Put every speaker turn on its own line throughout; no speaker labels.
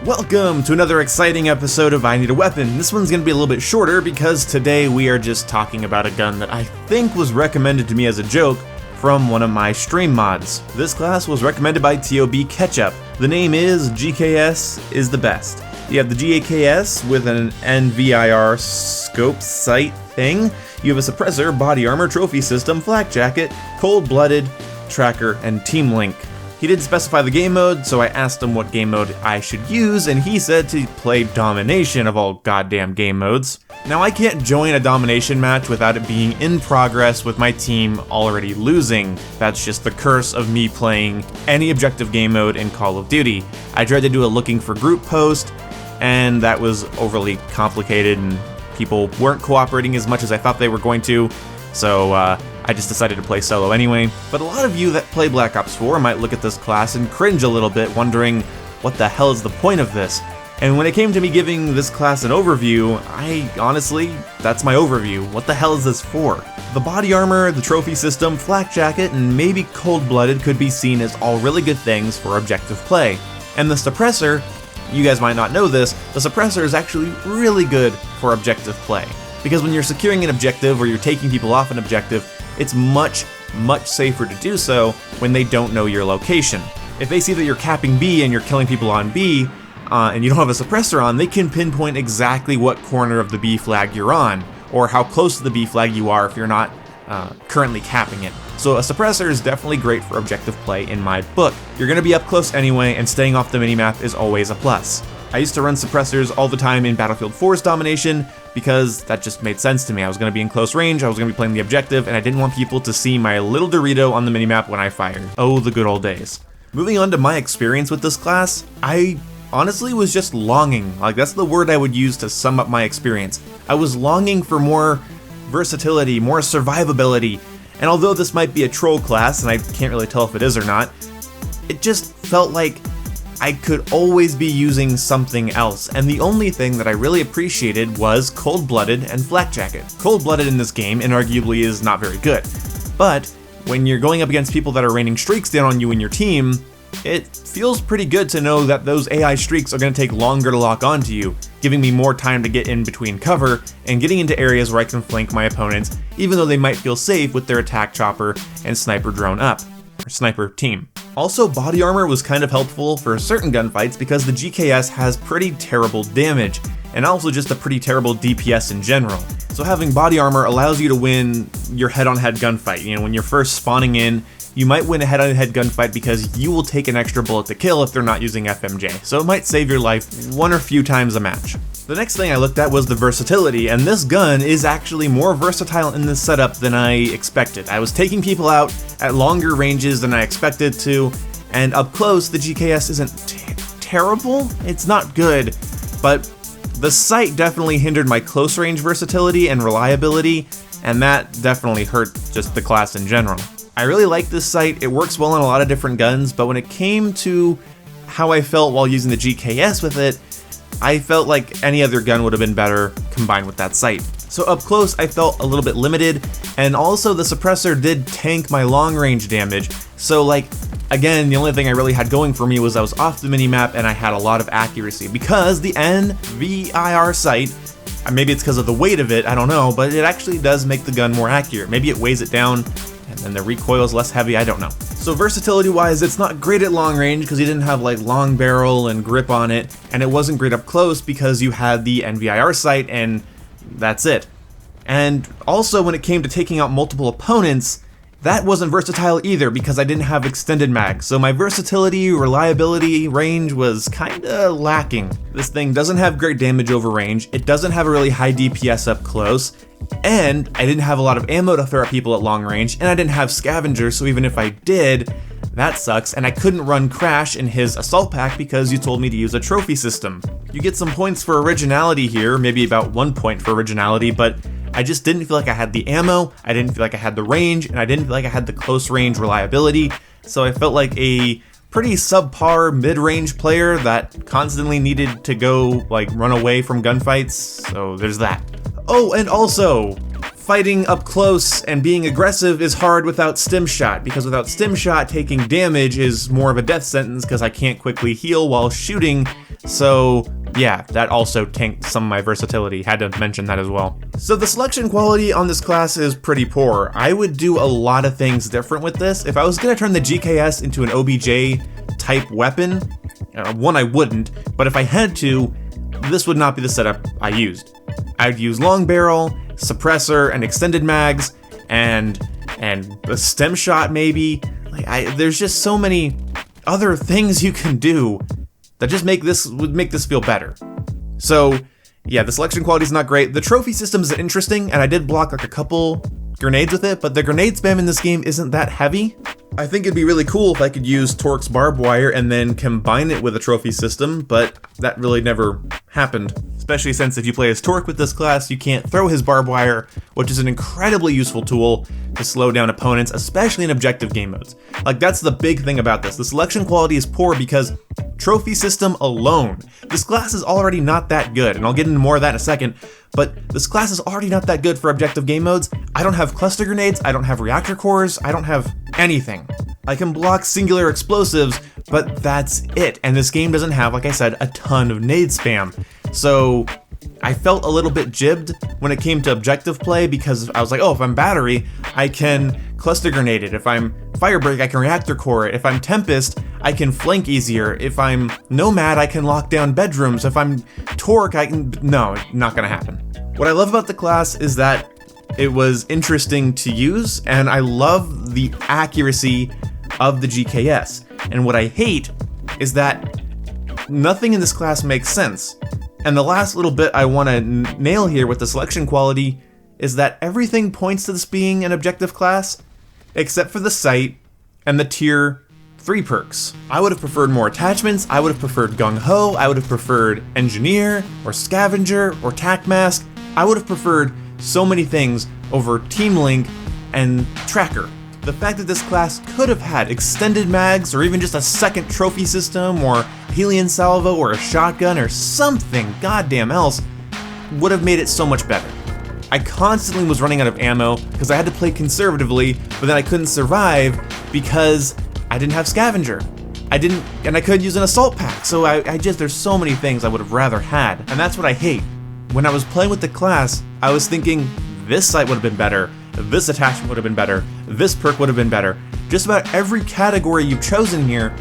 Welcome to another exciting episode of I Need a Weapon. This one's going to be a little bit shorter because today we are just talking about a gun that I think was recommended to me as a joke from one of my stream mods. This class was recommended by TOB Ketchup. The name is GKS is the best. You have the GKS with an NVIR scope sight thing. You have a suppressor, body armor, trophy system, flak jacket, cold-blooded, tracker, and team link. He didn't specify the game mode, so I asked him what game mode I should use, and he said to play Domination of all goddamn game modes. Now I can't join a Domination match without it being in progress with my team already losing. That's just the curse of me playing any objective game mode in Call of Duty. I tried to do a looking for group post, and that was overly complicated, and people weren't cooperating as much as I thought they were going to, so I just decided to play solo anyway. But a lot of you that play Black Ops 4 might look at this class and cringe a little bit, wondering what the hell is the point of this? And when it came to me giving this class an overview, that's my overview. What the hell is this for? The body armor, the trophy system, flak jacket, and maybe cold-blooded could be seen as all really good things for objective play. And the suppressor, you guys might not know this, the suppressor is actually really good for objective play. Because when you're securing an objective or you're taking people off an objective, it's much safer to do so when they don't know your location. If they see that you're capping B and you're killing people on B, and you don't have a suppressor on, they can pinpoint exactly what corner of the B flag you're on, or how close to the B flag you are if you're not currently capping it. So a suppressor is definitely great for objective play in my book. You're going to be up close anyway, and staying off the minimap is always a plus. I used to run suppressors all the time in Battlefield 4's Domination because that just made sense to me. I was going to be in close range, I was going to be playing the objective, and I didn't want people to see my little Dorito on the minimap when I fired. Oh, the good old days. Moving on to my experience with this class, I honestly was just longing. That's the word I would use to sum up my experience. I was longing for more versatility, more survivability, and although this might be a troll class, and I can't really tell if it is or not, it just felt like I could always be using something else, and the only thing that I really appreciated was cold-blooded and flak jacket. Cold-blooded in this game inarguably is not very good, but when you're going up against people that are raining streaks down on you and your team, it feels pretty good to know that those AI streaks are going to take longer to lock onto you, giving me more time to get in between cover and getting into areas where I can flank my opponents, even though they might feel safe with their attack chopper and sniper drone up, or sniper team. Also, body armor was kind of helpful for certain gunfights because the GKS has pretty terrible damage, and also just a pretty terrible DPS in general. So having body armor allows you to win your head-on-head gunfight. You know, when you're first spawning in, you might win a head-on-head gunfight because you will take an extra bullet to kill if they're not using FMJ, so it might save your life one or few times a match. The next thing I looked at was the versatility, and this gun is actually more versatile in this setup than I expected. I was taking people out at longer ranges than I expected to, and up close the GKS isn't terrible, it's not good, but the sight definitely hindered my close range versatility and reliability, and that definitely hurt just the class in general. I really like this sight, it works well on a lot of different guns, but when it came to how I felt while using the GKS with it, I felt like any other gun would have been better combined with that sight. So up close I felt a little bit limited, and also the suppressor did tank my long range damage, so again, the only thing I really had going for me was I was off the minimap and I had a lot of accuracy, because the NVIR sight, maybe it's because of the weight of it, I don't know, but it actually does make the gun more accurate. Maybe it weighs it down and then the recoil is less heavy, I don't know. So versatility wise, it's not great at long range because you didn't have long barrel and grip on it, and it wasn't great up close because you had the NVIR sight and that's it. And also when it came to taking out multiple opponents, that wasn't versatile either because I didn't have extended mag, so my versatility, reliability, range was kinda lacking. This thing doesn't have great damage over range, it doesn't have a really high DPS up close, and I didn't have a lot of ammo to throw at people at long range, and I didn't have scavenger, so even if I did, that sucks, and I couldn't run Crash in his assault pack because you told me to use a trophy system. You get some points for originality here, maybe about 1 point for originality, but I just didn't feel like I had the ammo, I didn't feel like I had the range, and I didn't feel like I had the close range reliability, so I felt like a pretty subpar mid-range player that constantly needed to go run away from gunfights, so there's that. Oh, and also, fighting up close and being aggressive is hard without stim shot, because without stim shot, taking damage is more of a death sentence because I can't quickly heal while shooting, So yeah, that also tanked some of my versatility. Had to mention that as well. So the selection quality on this class is pretty poor. I would do a lot of things different with this. If I was going to turn the GKS into an OBJ type weapon, one, I wouldn't, but if I had to, this would not be the setup I used. I'd use long barrel, suppressor, and extended mags, and a stem shot maybe. There's just so many other things you can do that just would make this feel better. So yeah, the selection quality is not great. The trophy system is interesting, and I did block like a couple grenades with it, but the grenade spam in this game isn't that heavy. I think it'd be really cool if I could use Torque's barbed wire and then combine it with a trophy system, but that really never happened. Especially since if you play as Torque with this class, you can't throw his barbed wire, which is an incredibly useful tool to slow down opponents, especially in objective game modes. Like, that's the big thing about this. The selection quality is poor because trophy system alone. This class is already not that good, and I'll get into more of that in a second, but this class is already not that good for objective game modes. I don't have cluster grenades, I don't have reactor cores, I don't have anything. I can block singular explosives, but that's it, and this game doesn't have, like I said, a ton of nade spam. So I felt a little bit jibbed when it came to objective play because I was like, oh, if I'm battery, I can cluster grenade it. If I'm firebreak, I can reactor core it. If I'm tempest, I can flank easier. If I'm nomad, I can lock down bedrooms. If I'm torque, I can... No, not gonna happen. What I love about the class is that it was interesting to use, and I love the accuracy of the GKS. And what I hate is that nothing in this class makes sense. And the last little bit I want to nail here with the selection quality is that everything points to this being an objective class, except for the sight and the tier 3 perks. I would have preferred more attachments, I would have preferred Gung Ho, I would have preferred Engineer, or Scavenger, or Tac Mask. I would have preferred so many things over Team Link and Tracker. The fact that this class could have had extended mags, or even just a second trophy system, or Helion salvo, or a shotgun, or something goddamn else, would have made it so much better. I constantly was running out of ammo because I had to play conservatively, but then I couldn't survive because I didn't have Scavenger. And I couldn't use an assault pack, so there's so many things I would have rather had, and that's what I hate. When I was playing with the class, I was thinking, this sight would have been better, this attachment would have been better, this perk would have been better. Just about every category you've chosen here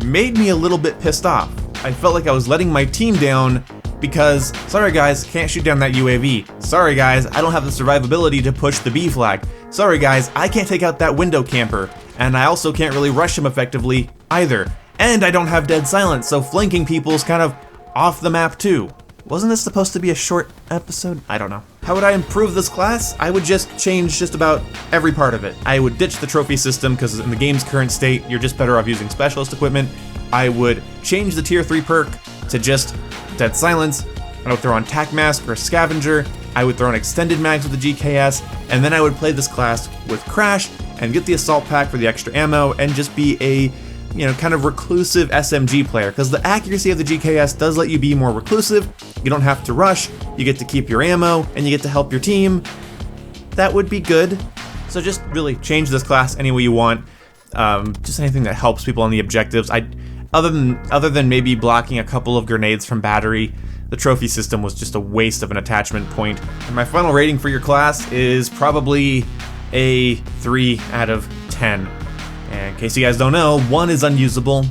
made me a little bit pissed off. I felt like I was letting my team down because, sorry guys, can't shoot down that UAV. Sorry guys, I don't have the survivability to push the B flag. Sorry guys, I can't take out that window camper. And I also can't really rush him effectively either. And I don't have dead silence, so flanking people's kind of off the map too. Wasn't this supposed to be a short episode? I don't know. How would I improve this class? I would just change just about every part of it. I would ditch the trophy system because in the game's current state, you're just better off using specialist equipment. I would change the tier 3 perk to just dead silence. I would throw on Tac Mask or Scavenger. I would throw on extended mags with the GKS, and then I would play this class with Crash and get the assault pack for the extra ammo and just be a kind of reclusive SMG player, because the accuracy of the GKS does let you be more reclusive. You don't have to rush, you get to keep your ammo, and you get to help your team. That would be good. So just really change this class any way you want. Just anything that helps people on the objectives. Other than maybe blocking a couple of grenades from battery, the trophy system was just a waste of an attachment point. And my final rating for your class is probably a 3 out of 10. And in case you guys don't know, 1 is unusable,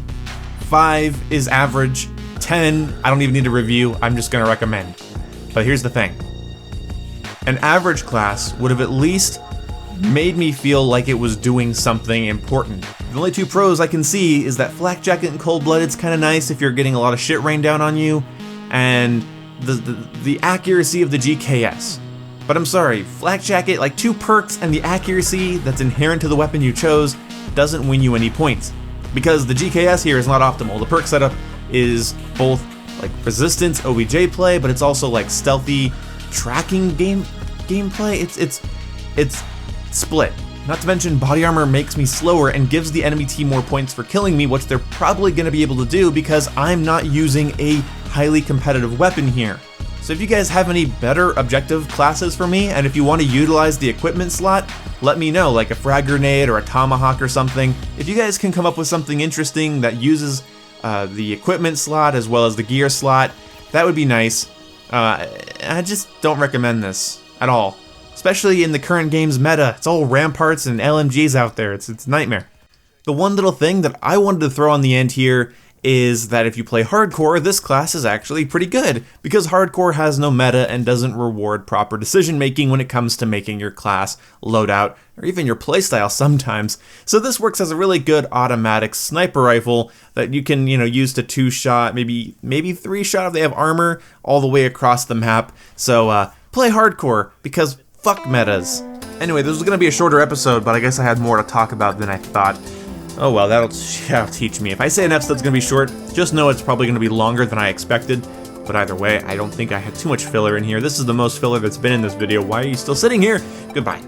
5 is average, 10 I don't even need to review, I'm just gonna recommend. But here's the thing. An average class would have at least made me feel like it was doing something important. The only 2 pros I can see is that Flak Jacket and Cold Blooded's kinda nice if you're getting a lot of shit rained down on you, and the accuracy of the GKS. But I'm sorry, Flak Jacket, like 2 perks and the accuracy that's inherent to the weapon you chose doesn't win you any points. Because the GKS here is not optimal. The perk setup is both like resistance OBJ play, but it's also like stealthy tracking gameplay. It's split. Not to mention body armor makes me slower and gives the enemy team more points for killing me, which they're probably going to be able to do because I'm not using a highly competitive weapon here. So if you guys have any better objective classes for me, and if you want to utilize the equipment slot, let me know, like a frag grenade or a tomahawk or something. If you guys can come up with something interesting that uses the equipment slot as well as the gear slot. That would be nice. I just don't recommend this at all. Especially in the current game's meta. It's all ramparts and LMGs out there. It's a nightmare. The one little thing that I wanted to throw on the end here is that if you play hardcore, this class is actually pretty good, because hardcore has no meta and doesn't reward proper decision making when it comes to making your class, loadout, or even your playstyle sometimes. So this works as a really good automatic sniper rifle that you can, use to 2-shot, maybe 3-shot if they have armor, all the way across the map. So play hardcore, because fuck metas. Anyway, this was going to be a shorter episode, but I guess I had more to talk about than I thought. Oh well, that'll teach me. If I say an episode's gonna be short, just know it's probably gonna be longer than I expected. But either way, I don't think I had too much filler in here. This is the most filler that's been in this video. Why are you still sitting here? Goodbye.